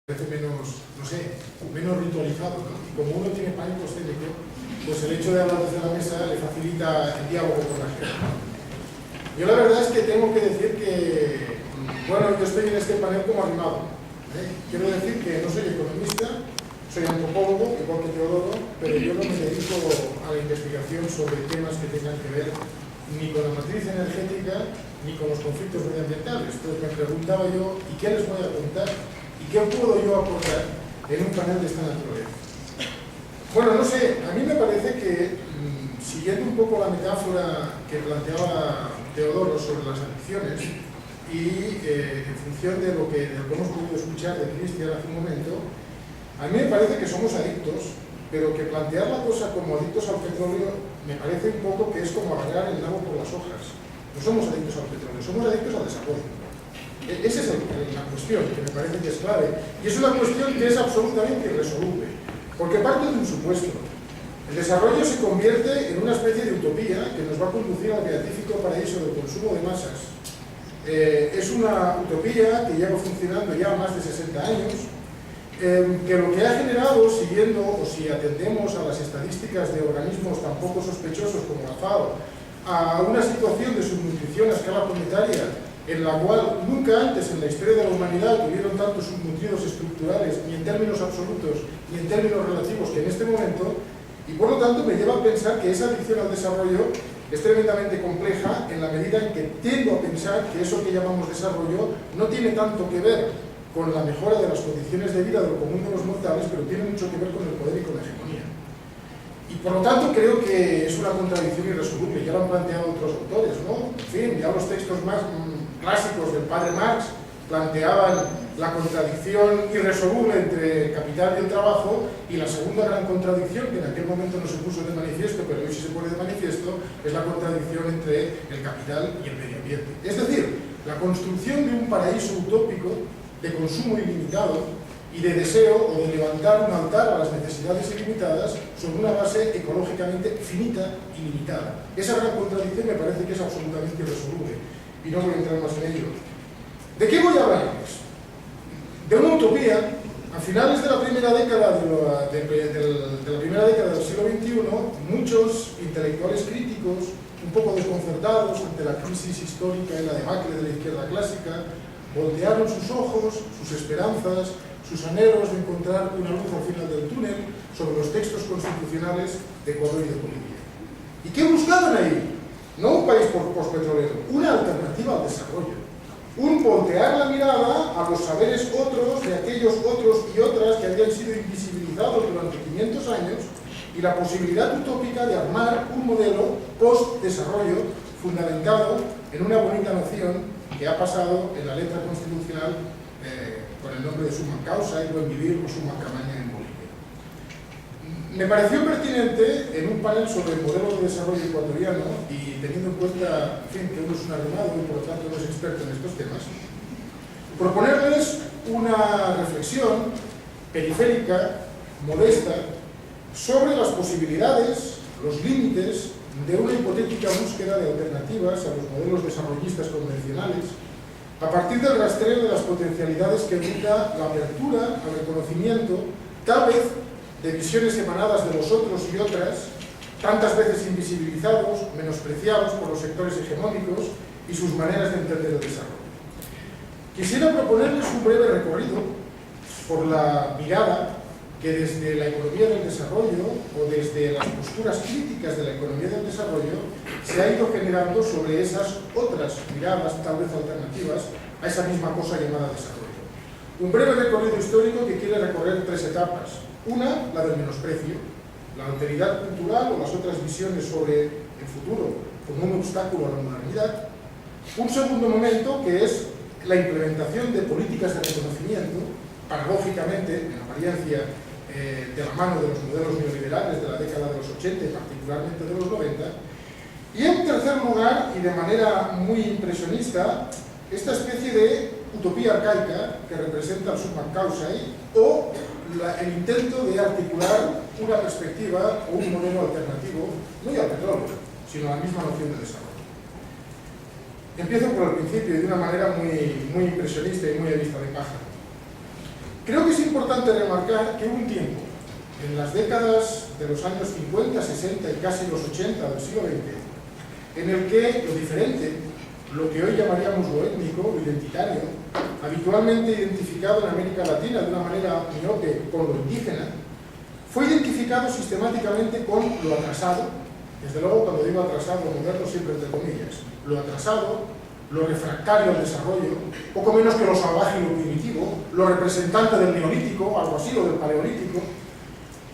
parece menos, no sé, menos ritualizado, ¿no? Y como uno tiene pánico escénico, pues el hecho de hablar desde la mesa le facilita el diálogo con la gente. Yo la verdad es que tengo que decir que, bueno, yo estoy en este panel como arrimado, ¿eh? Quiero decir que no soy economista, soy antropólogo, igual que Teodoro, pero yo no me dedico a la investigación sobre temas que tengan que ver ni con la matriz energética ni con los conflictos medioambientales. Entonces me preguntaba yo, ¿y qué les voy a contar? ¿Y qué puedo yo aportar en un panel de esta naturaleza? Bueno, no sé, a mí me parece que, siguiendo un poco la metáfora que planteaba Teodoro sobre las adicciones, y en función de lo que hemos podido escuchar de Cristian hace un momento, a mí me parece que somos adictos, pero que plantear la cosa como adictos al petróleo me parece un poco que es como agarrar el nabo por las hojas. No somos adictos al petróleo, somos adictos al desarrollo. Esa es la cuestión que me parece que es clave, y es una cuestión que es absolutamente irresoluble, porque parte de un supuesto. El desarrollo se convierte en una especie de utopía que nos va a conducir al beatífico paraíso del consumo de masas. Es una utopía que lleva funcionando ya más de 60 años, que lo que ha generado, siguiendo o si atendemos a las estadísticas de organismos tan poco sospechosos como la FAO, a una situación de subnutrición a escala planetaria en la cual nunca antes en la historia de la humanidad tuvieron tantos subnutridos estructurales, ni en términos absolutos, ni en términos relativos que en este momento, y por lo tanto me lleva a pensar que esa adicción al desarrollo es tremendamente compleja en la medida en que tiendo a pensar que eso que llamamos desarrollo no tiene tanto que ver con la mejora de las condiciones de vida del común de los mortales, pero tiene mucho que ver con el poder y con la hegemonía. Y por lo tanto creo que es una contradicción irresoluble, ya lo han planteado otros autores, ¿no? En fin, ya los textos más clásicos del padre Marx planteaban la contradicción irresoluble entre el capital y el trabajo, y la segunda gran contradicción, que en aquel momento no se puso de manifiesto, pero hoy sí se pone de manifiesto, es la contradicción entre el capital y el medio ambiente. Es decir, la construcción de un paraíso utópico de consumo ilimitado y de deseo o de levantar un altar a las necesidades ilimitadas sobre una base ecológicamente finita y limitada. Esa gran contradicción me parece que es absolutamente irresoluble, y no voy a entrar más en ello. ¿De qué voy a hablarles? De una utopía. A finales de la primera década del siglo XXI, muchos intelectuales críticos, un poco desconcertados ante la crisis histórica y la debacle de la izquierda clásica, voltearon sus ojos, sus esperanzas, sus anhelos de encontrar una luz al final del túnel sobre los textos constitucionales de Ecuador y de Bolivia. ¿Y qué buscaban ahí? No un país postpetrolero, una alternativa al desarrollo. Un voltear la mirada a los saberes otros de aquellos otros y otras que habían sido invisibilizados durante 500 años, y la posibilidad utópica de armar un modelo post-desarrollo fundamentado en una bonita noción que ha pasado en la letra constitucional con el nombre de summa causa y buen vivir o summa camaña en Bolivia. Me pareció pertinente, en un panel sobre el modelo de desarrollo ecuatoriano, y teniendo en cuenta, en fin, que uno es un arrimado y por lo tanto no es experto en estos temas, proponerles una reflexión periférica, modesta, sobre las posibilidades, los límites de una hipotética búsqueda de alternativas a los modelos desarrollistas convencionales, a partir del rastreo de las potencialidades que brinda la apertura al reconocimiento, tal vez de visiones emanadas de los otros y otras, tantas veces invisibilizados, menospreciados por los sectores hegemónicos y sus maneras de entender el desarrollo. Quisiera proponerles un breve recorrido por la mirada que desde la economía del desarrollo o desde las posturas críticas de la economía del desarrollo se ha ido generando sobre esas otras miradas, tal vez alternativas, a esa misma cosa llamada desarrollo. Un breve recorrido histórico que quiere recorrer tres etapas. Una, la del menosprecio, la alteridad cultural o las otras visiones sobre el futuro como un obstáculo a la modernidad. Un segundo momento, que es la implementación de políticas de reconocimiento, paradójicamente, en apariencia, de la mano de los modelos neoliberales de la década de los 80 y particularmente de los 90. Y en tercer lugar, y de manera muy impresionista, esta especie de utopía arcaica que representa el summa causae, o el intento de articular una perspectiva o un modelo alternativo, no ya al petróleo, sino a la misma noción de desarrollo. Empiezo por el principio y de una manera muy impresionista y muy a vista de pájaro. Creo que es importante remarcar que hubo un tiempo, en las décadas de los años 50, 60 y casi los 80 del siglo XX, en el que lo diferente, lo que hoy llamaríamos lo étnico, lo identitario, habitualmente identificado en América Latina de una manera miope con lo indígena, fue identificado sistemáticamente con lo atrasado. Desde luego, cuando digo atrasado, moderno siempre entre comillas, lo atrasado, lo refractario al desarrollo, poco menos que lo salvaje y lo primitivo, lo representante del neolítico, algo así, o del paleolítico,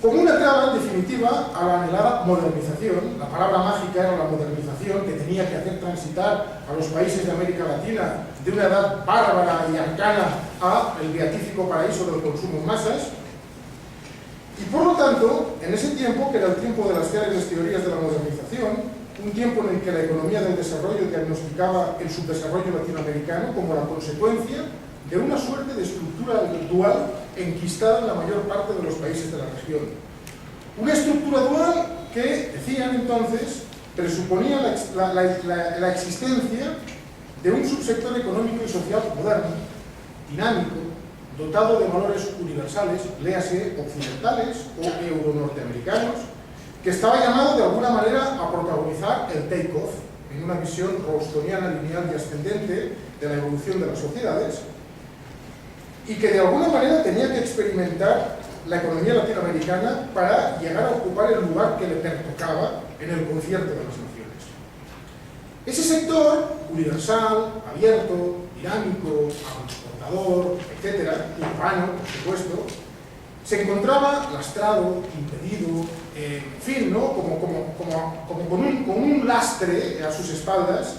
como una traba, en definitiva, a la anhelada modernización. La palabra mágica era la modernización, que tenía que hacer transitar a los países de América Latina de una edad bárbara y arcana a el beatífico paraíso del consumo en masas. Y por lo tanto, en ese tiempo, que era el tiempo de las célebres teorías de la modernización, un tiempo en el que la economía del desarrollo diagnosticaba el subdesarrollo latinoamericano como la consecuencia de una suerte de estructura dual enquistada en la mayor parte de los países de la región. Una estructura dual que, decían entonces, presuponía la existencia de un subsector económico y social moderno, dinámico, dotado de valores universales, léase occidentales o euronorteamericanos, que estaba llamado de alguna manera a protagonizar el take-off en una visión rawlstoniana, lineal y ascendente de la evolución de las sociedades, y que de alguna manera tenía que experimentar la economía latinoamericana para llegar a ocupar el lugar que le pertocaba en el concierto de las naciones. Ese sector universal, abierto, dinámico, agroexportador, etcétera, urbano, por supuesto, se encontraba lastrado, impedido, en fin, ¿no? como con un lastre a sus espaldas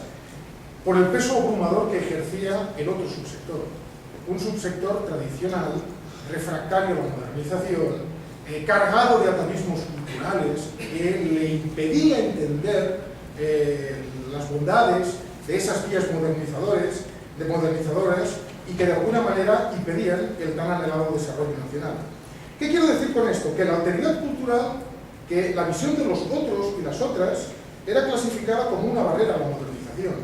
por el peso abrumador que ejercía el otro subsector. Un subsector tradicional, refractario a la modernización, cargado de atavismos culturales, que le impedía entender las bondades de esas vías modernizadoras y que de alguna manera impedían el tan anhelado desarrollo nacional. ¿Qué quiero decir con esto? Que la alteridad cultural, que la visión de los otros y las otras, era clasificada como una barrera a la modernización.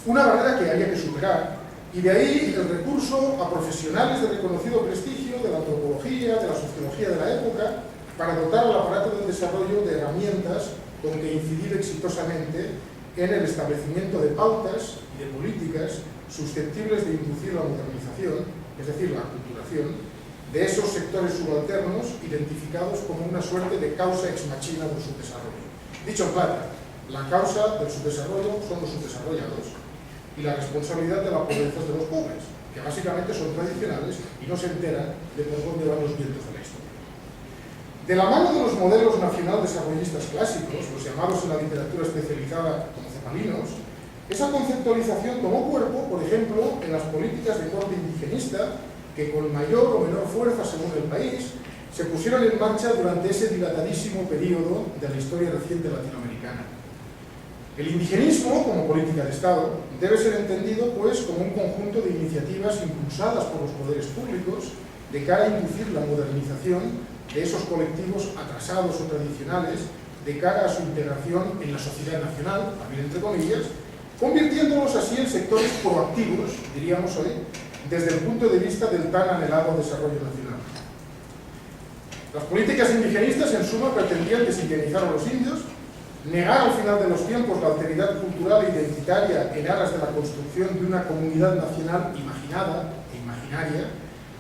Una barrera que había que superar. Y de ahí el recurso a profesionales de reconocido prestigio de la antropología, de la sociología de la época, para dotar al aparato del desarrollo de herramientas con que incidir exitosamente en el establecimiento de pautas y de políticas susceptibles de inducir la modernización, es decir, la aculturación, de esos sectores subalternos identificados como una suerte de causa ex machina del subdesarrollo. Dicho en plata, la causa del subdesarrollo son los subdesarrollados y la responsabilidad de la pobreza es de los pobres, que básicamente son tradicionales y no se enteran de por dónde van los vientos de la historia. De la mano de los modelos nacional desarrollistas clásicos, los llamados en la literatura especializada como cepalinos, esa conceptualización tomó cuerpo, por ejemplo, en las políticas de corte indigenista que con mayor o menor fuerza según el país se pusieron en marcha durante ese dilatadísimo periodo de la historia reciente latinoamericana. El indigenismo, como política de Estado, debe ser entendido pues como un conjunto de iniciativas impulsadas por los poderes públicos de cara a inducir la modernización de esos colectivos atrasados o tradicionales de cara a su integración en la sociedad nacional, también entre comillas, convirtiéndolos así en sectores proactivos, diríamos hoy, desde el punto de vista del tan anhelado desarrollo nacional. Las políticas indigenistas, en suma, pretendían desindigenizar a los indios, negar al final de los tiempos la alteridad cultural e identitaria en aras de la construcción de una comunidad nacional imaginada e imaginaria,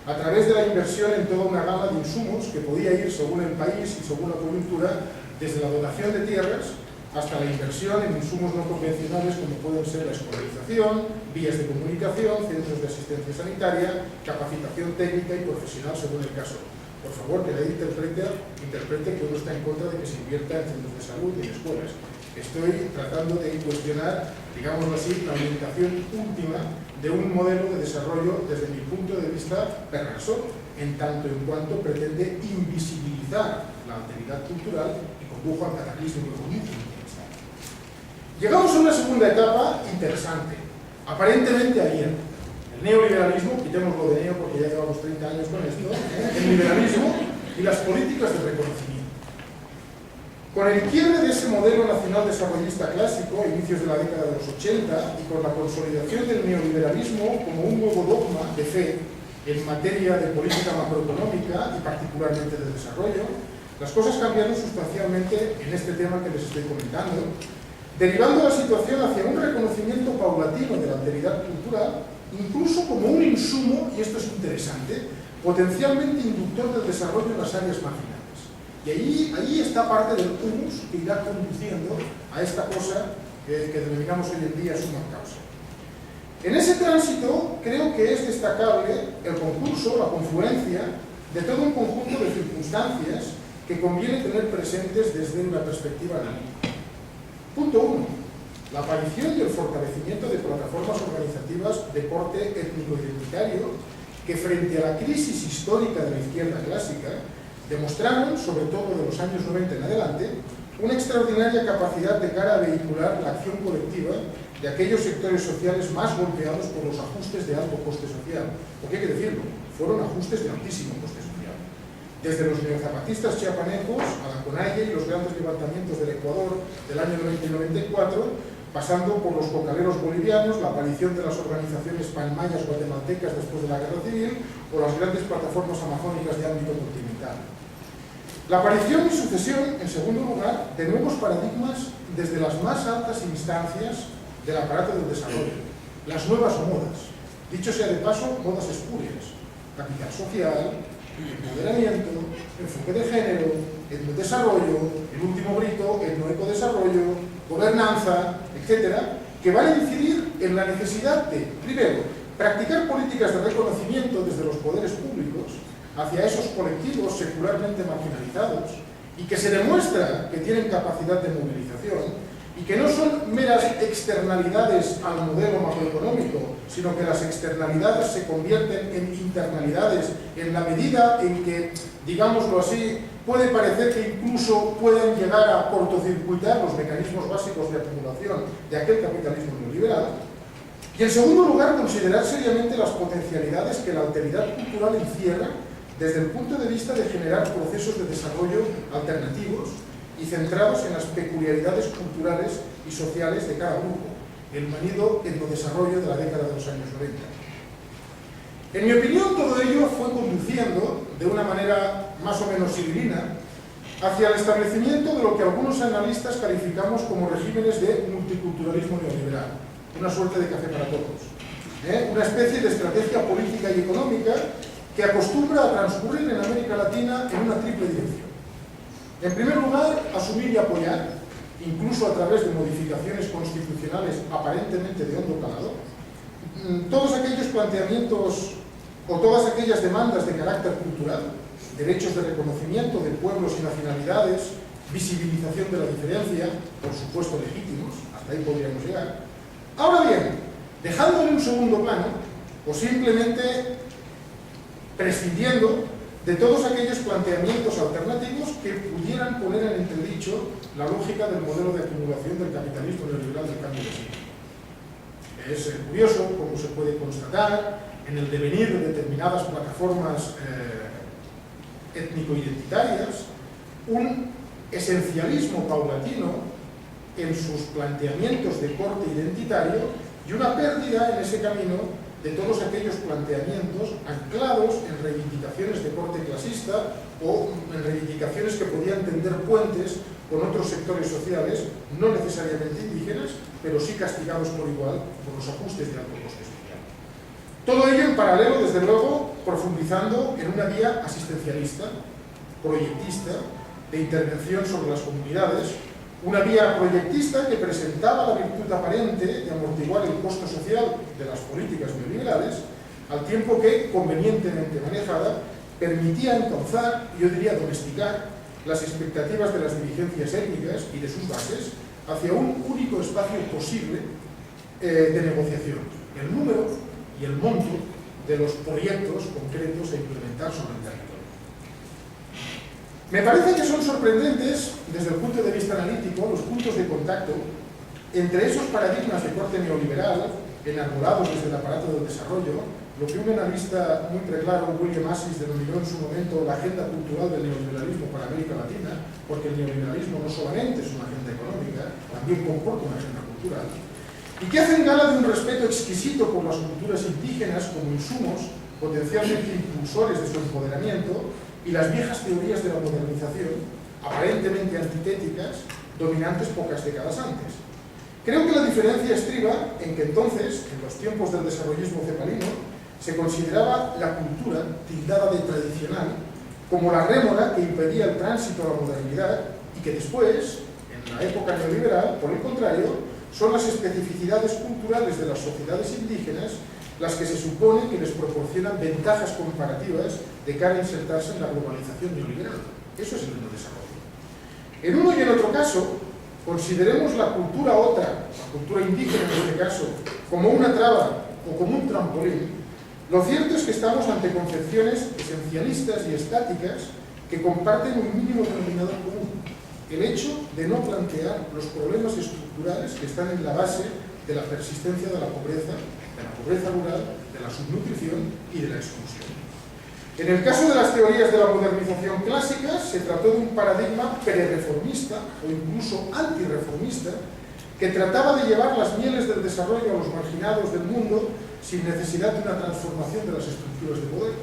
a través de la inversión en toda una gama de insumos que podía ir según el país y según la coyuntura, desde la dotación de tierras hasta la inversión en insumos no convencionales como pueden ser la escolarización, vías de comunicación, centros de asistencia sanitaria, capacitación técnica y profesional según el caso. Por favor, que nadie interprete que uno está en contra de que se invierta en centros de salud y en escuelas. Estoy tratando de cuestionar, digámoslo así, la orientación última de un modelo de desarrollo desde mi punto de vista perverso, en tanto en cuanto pretende invisibilizar la alteridad cultural y condujo al cataclismo económico. Llegamos a una segunda etapa interesante, aparentemente abierta. El neoliberalismo, quitémoslo de neo porque ya llevamos 30 años con esto, el liberalismo y las políticas de reconocimiento. Con el quiebre de ese modelo nacional desarrollista clásico, a inicios de la década de los 80, y con la consolidación del neoliberalismo como un nuevo dogma de fe, en materia de política macroeconómica y particularmente de desarrollo, las cosas cambiaron sustancialmente en este tema que les estoy comentando, derivando la situación hacia un reconocimiento paulatino de la alteridad cultural, incluso como un insumo, y esto es interesante, potencialmente inductor del desarrollo en las áreas marginales. Y ahí está parte del humus que irá conduciendo a esta cosa que denominamos hoy en día suma causa. En ese tránsito creo que es destacable el concurso, la confluencia de todo un conjunto de circunstancias que conviene tener presentes desde una perspectiva analítica. Punto 1. La aparición y el fortalecimiento de plataformas organizativas de corte étnico-identitario que frente a la crisis histórica de la izquierda clásica demostraron, sobre todo de los años 90 en adelante, una extraordinaria capacidad de cara a vehicular la acción colectiva de aquellos sectores sociales más golpeados por los ajustes de alto coste social. Porque hay que decirlo, fueron ajustes de altísimo coste social. Desde los neozapatistas chiapanecos a la CONAIE y los grandes levantamientos del Ecuador del año 90 y 94, pasando por los cocaleros bolivianos, la aparición de las organizaciones panmayas guatemaltecas después de la Guerra Civil o las grandes plataformas amazónicas de ámbito continental. La aparición y sucesión, en segundo lugar, de nuevos paradigmas desde las más altas instancias del aparato del desarrollo, las nuevas modas, dicho sea de paso, modas espurias, capital social, empoderamiento, enfoque de género, etnodesarrollo, el último grito, etnoecodesarrollo, gobernanza, etcétera, que van a incidir en la necesidad de, primero, practicar políticas de reconocimiento desde los poderes públicos hacia esos colectivos secularmente marginalizados y que se demuestra que tienen capacidad de movilización y que no son meras externalidades al modelo macroeconómico, sino que las externalidades se convierten en internalidades en la medida en que, digámoslo así, puede parecer que incluso pueden llegar a cortocircuitar los mecanismos básicos de acumulación de aquel capitalismo neoliberal. Y en segundo lugar, considerar seriamente las potencialidades que la alteridad cultural encierra desde el punto de vista de generar procesos de desarrollo alternativos y centrados en las peculiaridades culturales y sociales de cada grupo, el manido etnodesarrollo de la década de los años 90. En mi opinión, todo ello fue conduciendo, de una manera más o menos civilina, hacia el establecimiento de lo que algunos analistas calificamos como regímenes de multiculturalismo neoliberal, una suerte de café para todos, una especie de estrategia política y económica que acostumbra a transcurrir en América Latina en una triple dirección. En primer lugar, asumir y apoyar, incluso a través de modificaciones constitucionales aparentemente de hondo calado, todos aquellos planteamientos o todas aquellas demandas de carácter cultural, derechos de reconocimiento de pueblos y nacionalidades, visibilización de la diferencia, por supuesto legítimos, hasta ahí podríamos llegar. Ahora bien, dejándolo en un segundo plano, o simplemente prescindiendo de todos aquellos planteamientos alternativos que pudieran poner en entredicho la lógica del modelo de acumulación del capitalismo neoliberal del cambio de siglo. Es curioso cómo se puede constatar en el devenir de determinadas plataformas étnico-identitarias un esencialismo paulatino en sus planteamientos de corte identitario y una pérdida en ese camino de todos aquellos planteamientos anclados en reivindicaciones de corte clasista o en reivindicaciones que podían tender puentes con otros sectores sociales, no necesariamente indígenas, pero sí castigados por igual por los ajustes de alto coste social. Todo ello en paralelo, desde luego, profundizando en una vía asistencialista, proyectista, de intervención sobre las comunidades, una vía proyectista que presentaba la virtud aparente de amortiguar el costo social de las políticas neoliberales, al tiempo que, convenientemente manejada, permitía encauzar, yo diría domesticar, las expectativas de las dirigencias étnicas y de sus bases hacia un único espacio posible de negociación, el número y el monto de los proyectos concretos a implementar sobre el territorio. Me parece que son sorprendentes, desde el punto de vista analítico, los puntos de contacto entre esos paradigmas de corte neoliberal, enarbolados desde el aparato del desarrollo, lo que un analista muy preclaro, William Assis, denominó en su momento la agenda cultural del neoliberalismo para América Latina, porque el neoliberalismo no solamente es una agenda económica, también comporta una agenda cultural, y que hacen gala de un respeto exquisito por las culturas indígenas como insumos potencialmente impulsores de su empoderamiento, y las viejas teorías de la modernización, aparentemente antitéticas, dominantes pocas décadas antes. Creo que la diferencia estriba en que entonces, en los tiempos del desarrollismo cepalino, se consideraba la cultura, tildada de tradicional, como la rémora que impedía el tránsito a la modernidad, y que después, en la época neoliberal, por el contrario, son las especificidades culturales de las sociedades indígenas las que se supone que les proporcionan ventajas comparativas de cara a insertarse en la globalización neoliberal. Eso es el desarrollo. En uno y en otro caso, consideremos la cultura otra, la cultura indígena en este caso, como una traba o como un trampolín, lo cierto es que estamos ante concepciones esencialistas y estáticas que comparten un mínimo denominador común: el hecho de no plantear los problemas estructurales que están en la base de la persistencia de la pobreza rural, de la subnutrición y de la exclusión. En el caso de las teorías de la modernización clásicas, se trató de un paradigma pre-reformista o incluso antirreformista que trataba de llevar las mieles del desarrollo a los marginados del mundo sin necesidad de una transformación de las estructuras de poder.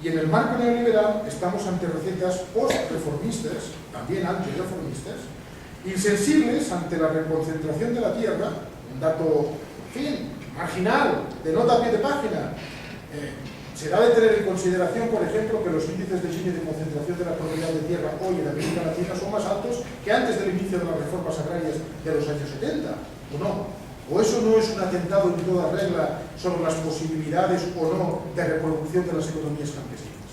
Y en el marco neoliberal estamos ante recetas post-reformistas, también antirreformistas, insensibles ante la reconcentración de la tierra, un dato, en fin, marginal, de nota a pie de página. Se da de tener en consideración, por ejemplo, que los índices de Gini de concentración de la propiedad de tierra hoy en América Latina son más altos que antes del inicio de las reformas agrarias de los años 70, ¿o no? ¿O eso no es un atentado en toda regla sobre las posibilidades o no de reproducción de las economías campesinas?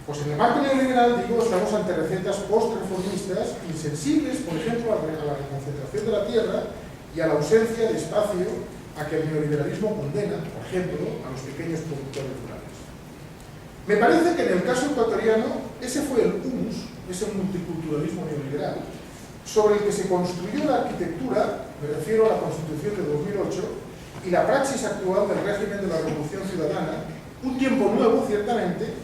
Pues en el marco neoliberal, digo, estamos ante recetas post-reformistas insensibles, por ejemplo, a la reconcentración de la tierra y a la ausencia de espacio a que el neoliberalismo condena, por ejemplo, a los pequeños productores rurales. Me parece que en el caso ecuatoriano ese fue el humus, ese multiculturalismo neoliberal, sobre el que se construyó la arquitectura, me refiero a la Constitución de 2008, y la praxis actual del régimen de la Revolución Ciudadana, un tiempo nuevo, ciertamente,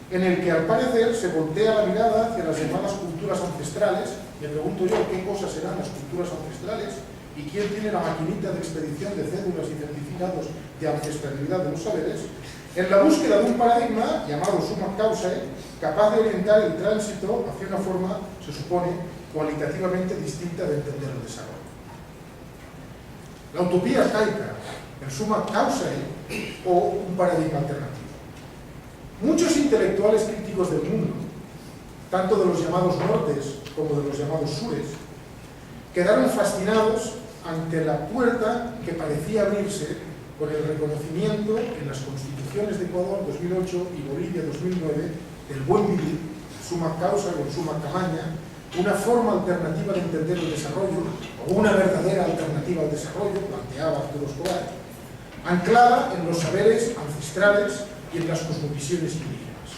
en el que al parecer se voltea la mirada hacia las llamadas culturas ancestrales. Me pregunto yo qué cosas serán las culturas ancestrales y quién tiene la maquinita de expedición de cédulas y certificados de ancestralidad de los saberes, en la búsqueda de un paradigma llamado summa causae, capaz de orientar el tránsito hacia una forma, se supone, cualitativamente distinta de entender el desarrollo. La utopía arcaica, el summa causae o un paradigma alternativo. Muchos intelectuales críticos del mundo, tanto de los llamados nortes como de los llamados sures, quedaron fascinados ante la puerta que parecía abrirse con el reconocimiento en las constituciones de Ecuador 2008 y Bolivia 2009 del buen vivir, summa causa o summa camaña, una forma alternativa de entender el desarrollo, o una verdadera alternativa al desarrollo, planteaba Arturo Escobar, anclada en los saberes ancestrales y en las cosmovisiones indígenas.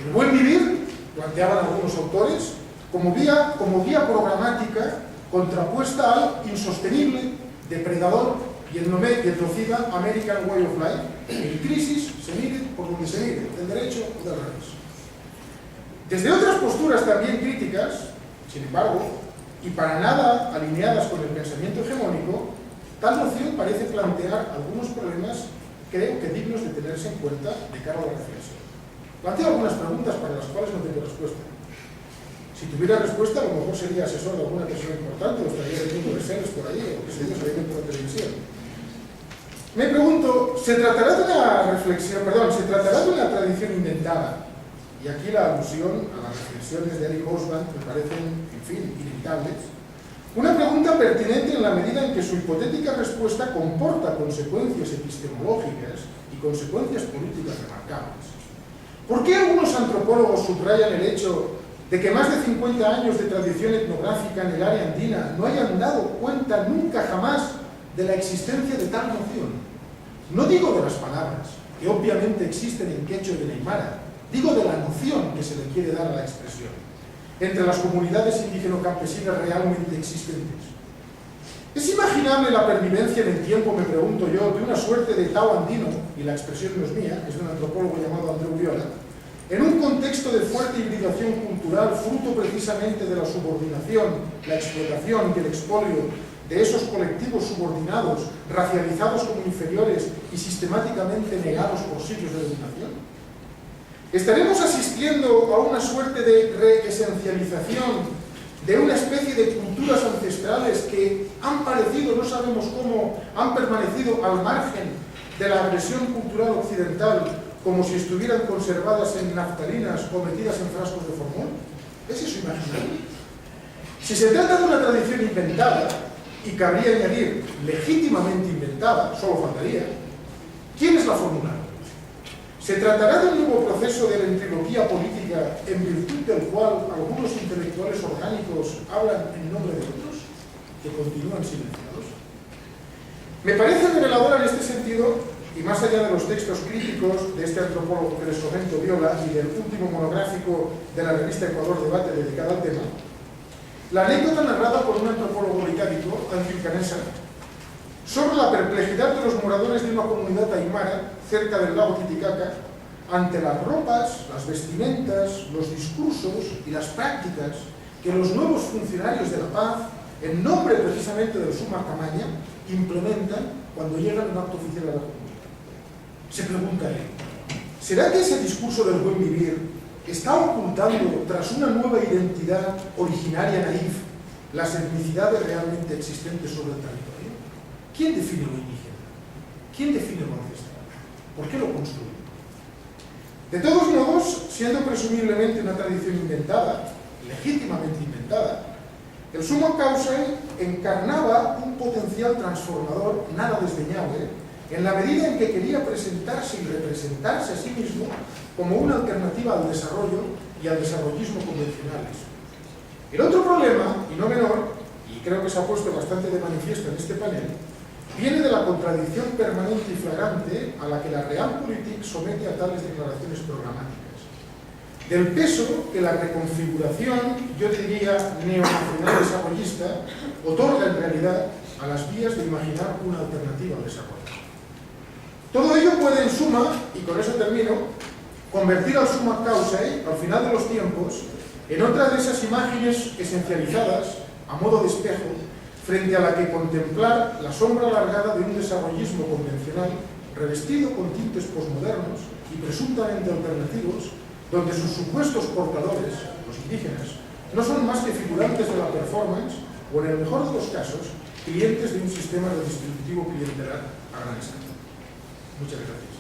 El buen vivir, planteaban algunos autores, como vía programática contrapuesta al insostenible, depredador y etnocida American Way of Life, en crisis se mire por donde se mire, del derecho o del revés. Desde otras posturas también críticas, sin embargo, y para nada alineadas con el pensamiento hegemónico, tal noción parece plantear algunos problemas, creo que dignos de tenerse en cuenta de cara a la reflexión. Planteo algunas preguntas para las cuales no tengo respuesta. Si tuviera respuesta, a lo mejor sería asesor de alguna persona importante, o estaría leyendo versiones por ahí, o qué sé yo, estaría por la televisión. Me pregunto, ¿se tratará de una reflexión, se tratará de una tradición inventada? Y aquí la alusión a las reflexiones de Eric Hobsbawm me parecen, en fin, inevitables. Una pregunta pertinente en la medida en que su hipotética respuesta comporta consecuencias epistemológicas y consecuencias políticas remarcables. ¿Por qué algunos antropólogos subrayan el hecho de que más de 50 años de tradición etnográfica en el área andina no hayan dado cuenta nunca jamás de la existencia de tal noción? No digo de las palabras, que obviamente existen en quechua y en aymara, digo de la noción que se le quiere dar a la expresión, entre las comunidades indígeno-campesinas realmente existentes. ¿Es imaginable la pervivencia en el tiempo, me pregunto yo, de una suerte de Tao andino, y la expresión no es mía, es de un antropólogo llamado Andreu Viola, en un contexto de fuerte hibridación cultural, fruto precisamente de la subordinación, la explotación y el expolio de esos colectivos subordinados, racializados como inferiores y sistemáticamente negados por siglos de dominación? ¿Estaremos asistiendo a una suerte de reesencialización de una especie de culturas ancestrales que han parecido, no sabemos cómo, han permanecido al margen de la agresión cultural occidental, como si estuvieran conservadas en naftalinas o metidas en frascos de formol? ¿Es eso imaginario? Si se trata de una tradición inventada, y cabría añadir legítimamente inventada, solo faltaría, ¿quiénes la formularon? ¿Se tratará de un nuevo proceso de ventriloquía política en virtud del cual algunos intelectuales orgánicos hablan en nombre de otros, que continúan silenciados? Me parece reveladora en este sentido, y más allá de los textos críticos de este antropólogo que les comento, Viola, y del último monográfico de la revista Ecuador Debate dedicado al tema, la anécdota narrada por un antropólogo británico, Andrew Canessa, sobre la perplejidad de los moradores de una comunidad aymara cerca del lago Titicaca ante las ropas, las vestimentas, los discursos y las prácticas que los nuevos funcionarios de la paz, en nombre precisamente del Summa Camaña, implementan cuando llegan a un acto oficial a la comunidad. Se pregunta él, ¿será que ese discurso del buen vivir está ocultando, tras una nueva identidad originaria naif, las etnicidades realmente existentes sobre el territorio? ¿Quién define lo indígena? ¿Quién define lo ancestral? ¿Por qué lo construye? De todos modos, siendo presumiblemente una tradición inventada, legítimamente inventada, el Summa Causae encarnaba un potencial transformador nada desdeñable en la medida en que quería presentarse y representarse a sí mismo como una alternativa al desarrollo y al desarrollismo convencionales. El otro problema, y no menor, y creo que se ha puesto bastante de manifiesto en este panel, viene de la contradicción permanente y flagrante a la que la Realpolitik somete a tales declaraciones programáticas, del peso que la reconfiguración, yo diría neonacional desarrollista, otorga en realidad a las vías de imaginar una alternativa al desarrollo. Todo ello puede, en suma, y con eso termino, convertir al Summa Causae, al final de los tiempos, en otra de esas imágenes esencializadas, a modo de espejo, frente a la que contemplar la sombra alargada de un desarrollismo convencional, revestido con tintes posmodernos y presuntamente alternativos, donde sus supuestos portadores, los indígenas, no son más que figurantes de la performance o, en el mejor de los casos, clientes de un sistema redistributivo clientelar a gran escala. Muchas gracias.